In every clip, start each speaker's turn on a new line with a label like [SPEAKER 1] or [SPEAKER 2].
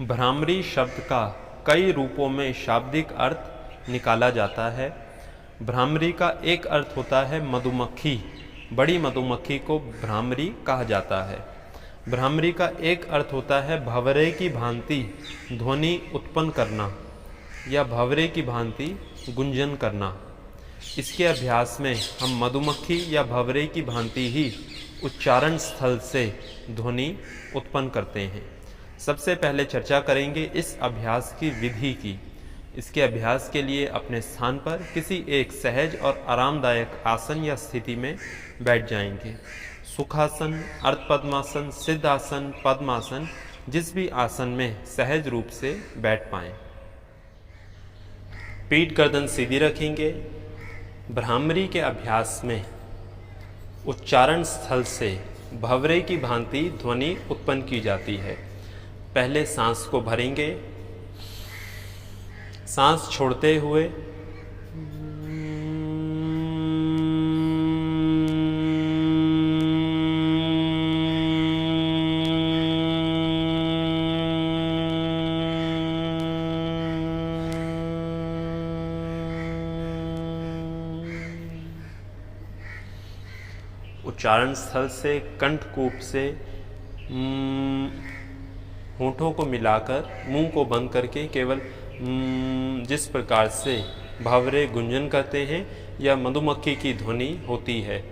[SPEAKER 1] भ्रामरी शब्द का कई रूपों में शाब्दिक अर्थ निकाला जाता है। भ्रामरी का एक अर्थ होता है मधुमक्खी। बड़ी मधुमक्खी को भ्रामरी कहा जाता है। भ्रामरी का एक अर्थ होता है भंवरे की भांति ध्वनि उत्पन्न करना या भंवरे की भांति गुंजन करना। इसके अभ्यास में हम मधुमक्खी या भंवरे की भांति ही उच्चारण स्थल से ध्वनि उत्पन्न करते हैं। सबसे पहले चर्चा करेंगे इस अभ्यास की विधि की। इसके अभ्यास के लिए अपने स्थान पर किसी एक सहज और आरामदायक आसन या स्थिति में बैठ जाएंगे। सुखासन, अर्धपद्मासन, सिद्धासन, पद्मासन, जिस भी आसन में सहज रूप से बैठ पाएं। पीठ गर्दन सीधी रखेंगे। भ्रामरी के अभ्यास में उच्चारण स्थल से भंवरे की भांति ध्वनि उत्पन्न की जाती है। पहले सांस को भरेंगे, सांस छोड़ते हुए उच्चारण स्थल से कंठकूप से होठों को मिलाकर मुंह को बंद करके केवल जिस प्रकार से भंवरे गुंजन करते हैं या मधुमक्खी की ध्वनि होती है।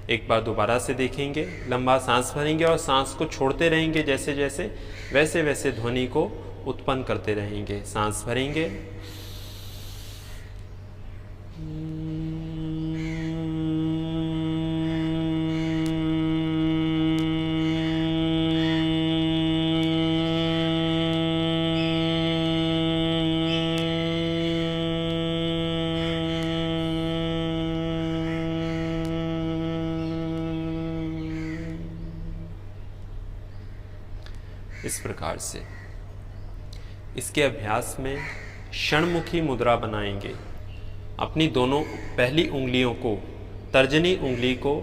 [SPEAKER 1] एक बार दोबारा से देखेंगे। लंबा सांस भरेंगे और सांस को छोड़ते रहेंगे। जैसे जैसे वैसे वैसे ध्वनि को उत्पन्न करते रहेंगे। सांस भरेंगे, इस प्रकार से। इसके अभ्यास में षणमुखी मुद्रा बनाएंगे। अपनी दोनों पहली उंगलियों को, तर्जनी उंगली को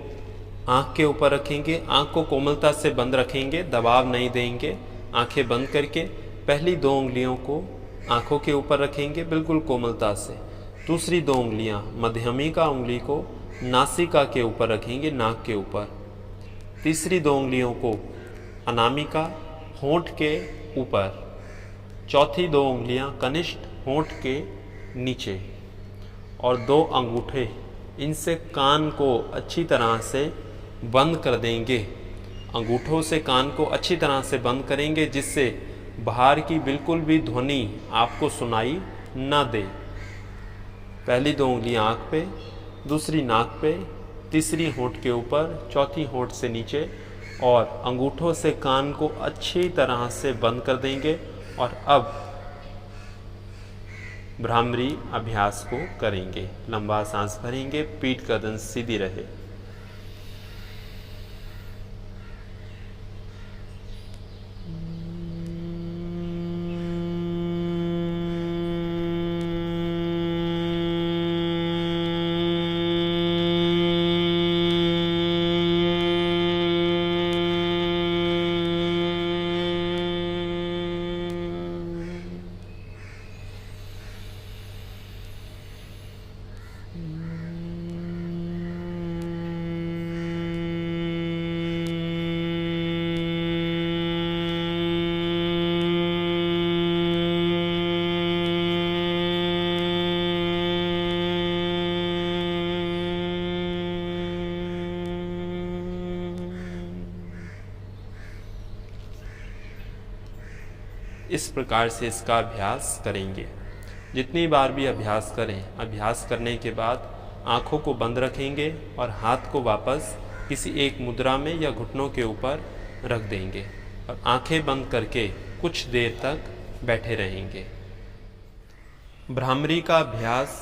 [SPEAKER 1] आँख के ऊपर रखेंगे। आँख को कोमलता से बंद रखेंगे, दबाव नहीं देंगे। आँखें बंद करके पहली दो उंगलियों को आँखों के ऊपर रखेंगे बिल्कुल कोमलता से। दूसरी दो उंगलियाँ मध्यमिका उंगली को नासिका के ऊपर रखेंगे, नाक के ऊपर। तीसरी दो उंगलियों को अनामिका होंठ के ऊपर। चौथी दो उंगलियां कनिष्ठ होंठ के नीचे और दो अंगूठे, इनसे कान को अच्छी तरह से बंद कर देंगे। अंगूठों से कान को अच्छी तरह से बंद करेंगे जिससे बाहर की बिल्कुल भी ध्वनि आपको सुनाई न दे। पहली दो उंगलियां आँख पे, दूसरी नाक पे, तीसरी होंठ के ऊपर, चौथी होंठ से नीचे और अंगूठों से कान को अच्छी तरह से बंद कर देंगे। और अब भ्रामरी अभ्यास को करेंगे। लंबा सांस भरेंगे, पीठ गर्दन सीधी रहे। इस प्रकार से इसका अभ्यास करेंगे। जितनी बार भी अभ्यास करें, अभ्यास करने के बाद आँखों को बंद रखेंगे और हाथ को वापस किसी एक मुद्रा में या घुटनों के ऊपर रख देंगे और आँखें बंद करके कुछ देर तक बैठे रहेंगे। भ्रामरी का अभ्यास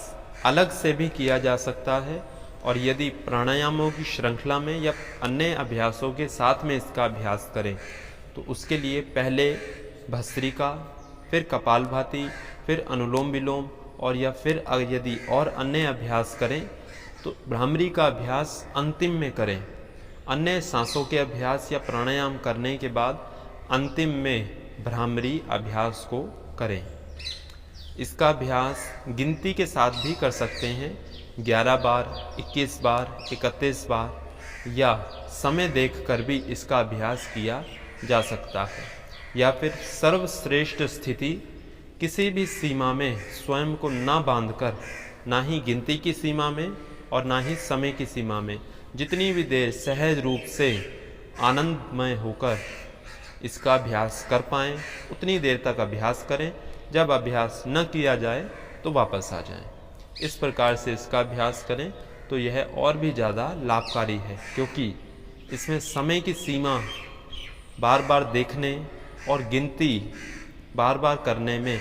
[SPEAKER 1] अलग से भी किया जा सकता है और यदि प्राणायामों की श्रृंखला में या अन्य अभ्यासों के साथ में इसका अभ्यास करें तो उसके लिए पहले भस्त्रिका, फिर कपालभाति, फिर अनुलोम विलोम और या फिर यदि और अन्य अभ्यास करें तो भ्रामरी का अभ्यास अंतिम में करें। अन्य सांसों के अभ्यास या प्राणायाम करने के बाद अंतिम में भ्रामरी अभ्यास को करें। इसका अभ्यास गिनती के साथ भी कर सकते हैं, 11 बार, 21 बार, 31 बार, या समय देखकर भी इसका अभ्यास किया जा सकता है। या फिर सर्वश्रेष्ठ स्थिति, किसी भी सीमा में स्वयं को ना बांधकर, ना ही गिनती की सीमा में और ना ही समय की सीमा में, जितनी भी देर सहज रूप से आनंदमय होकर इसका अभ्यास कर पाएँ उतनी देर तक अभ्यास करें। जब अभ्यास न किया जाए तो वापस आ जाएं। इस प्रकार से इसका अभ्यास करें तो यह और भी ज़्यादा लाभकारी है, क्योंकि इसमें समय की सीमा बार बार देखने और गिनती बार बार करने में,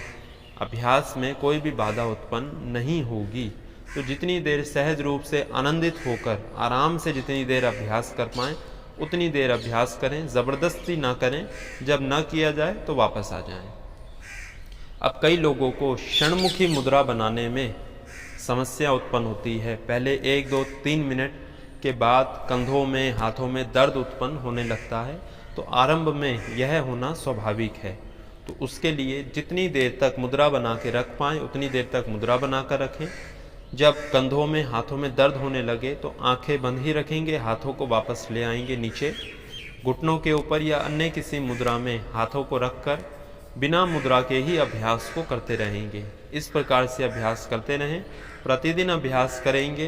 [SPEAKER 1] अभ्यास में कोई भी बाधा उत्पन्न नहीं होगी। तो जितनी देर सहज रूप से आनंदित होकर आराम से जितनी देर अभ्यास कर पाएँ उतनी देर अभ्यास करें, ज़बरदस्ती ना करें। जब ना किया जाए तो वापस आ जाएं। अब कई लोगों को षणमुखी मुद्रा बनाने में समस्या उत्पन्न होती है। पहले 1, 2, 3 मिनट के बाद कंधों में, हाथों में दर्द उत्पन्न होने लगता है। तो आरंभ में यह होना स्वाभाविक है। तो उसके लिए जितनी देर तक मुद्रा बना के रख पाएँ उतनी देर तक मुद्रा बना कर रखें। जब कंधों में, हाथों में दर्द होने लगे तो आंखें बंद ही रखेंगे, हाथों को वापस ले आएंगे नीचे, घुटनों के ऊपर या अन्य किसी मुद्रा में हाथों को रखकर बिना मुद्रा के ही अभ्यास को करते रहेंगे। इस प्रकार से अभ्यास करते रहें। प्रतिदिन अभ्यास करेंगे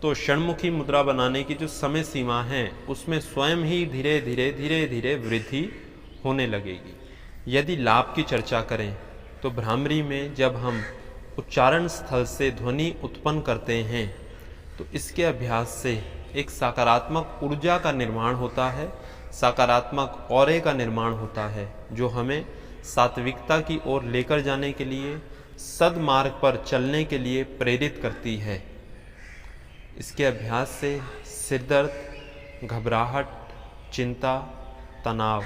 [SPEAKER 1] तो षणमुखी मुद्रा बनाने की जो समय सीमा है उसमें स्वयं ही धीरे धीरे वृद्धि होने लगेगी। यदि लाभ की चर्चा करें तो भ्रामरी में जब हम उच्चारण स्थल से ध्वनि उत्पन्न करते हैं तो इसके अभ्यास से एक सकारात्मक ऊर्जा का निर्माण होता है, सकारात्मक ऑरे का निर्माण होता है, जो हमें सात्विकता की ओर लेकर जाने के लिए, सद्मार्ग पर चलने के लिए प्रेरित करती है। इसके अभ्यास से सिरदर्द, घबराहट, चिंता, तनाव,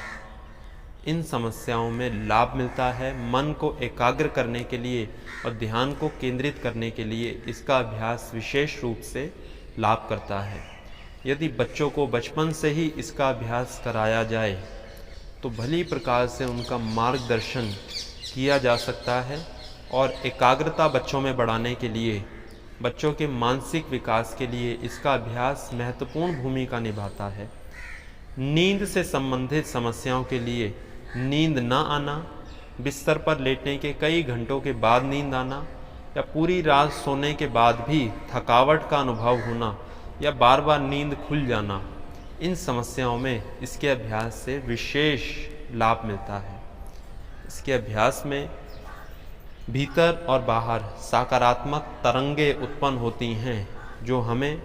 [SPEAKER 1] इन समस्याओं में लाभ मिलता है। मन को एकाग्र करने के लिए और ध्यान को केंद्रित करने के लिए इसका अभ्यास विशेष रूप से लाभ करता है। यदि बच्चों को बचपन से ही इसका अभ्यास कराया जाए तो भली प्रकार से उनका मार्गदर्शन किया जा सकता है और एकाग्रता बच्चों में बढ़ाने के लिए, बच्चों के मानसिक विकास के लिए इसका अभ्यास महत्वपूर्ण भूमिका निभाता है। नींद से संबंधित समस्याओं के लिए नींद न आना, बिस्तर पर लेटने के कई घंटों के बाद नींद आना, या पूरी रात सोने के बाद भी थकावट का अनुभव होना या बार बार नींद खुल जाना, इन समस्याओं में इसके अभ्यास से विशेष लाभ मिलता है। इसके अभ्यास में भीतर और बाहर सकारात्मक तरंगें उत्पन्न होती हैं, जो हमें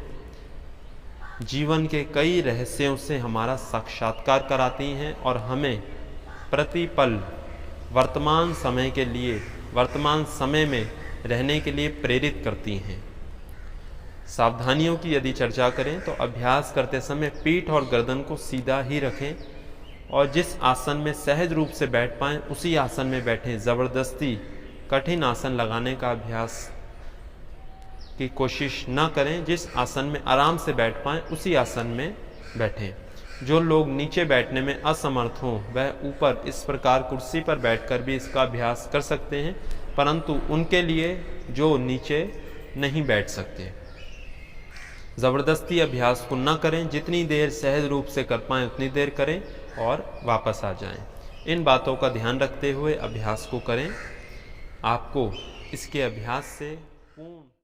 [SPEAKER 1] जीवन के कई रहस्यों से हमारा साक्षात्कार कराती हैं और हमें प्रतिपल वर्तमान समय के लिए, वर्तमान समय में रहने के लिए प्रेरित करती हैं। सावधानियों की यदि चर्चा करें तो अभ्यास करते समय पीठ और गर्दन को सीधा ही रखें और जिस आसन में सहज रूप से बैठ पाएँ उसी आसन में बैठें। ज़बरदस्ती कठिन आसन लगाने का अभ्यास की कोशिश न करें। जिस आसन में आराम से बैठ पाएँ उसी आसन में बैठें। जो लोग नीचे बैठने में असमर्थ हों वह ऊपर इस प्रकार कुर्सी पर बैठकर भी इसका अभ्यास कर सकते हैं, परंतु उनके लिए जो नीचे नहीं बैठ सकते। ज़बरदस्ती अभ्यास को न करें, जितनी देर सहज रूप से कर पाएँ उतनी देर करें और वापस आ जाएं। इन बातों का ध्यान रखते हुए अभ्यास को करें। आपको इसके अभ्यास से पूर्ण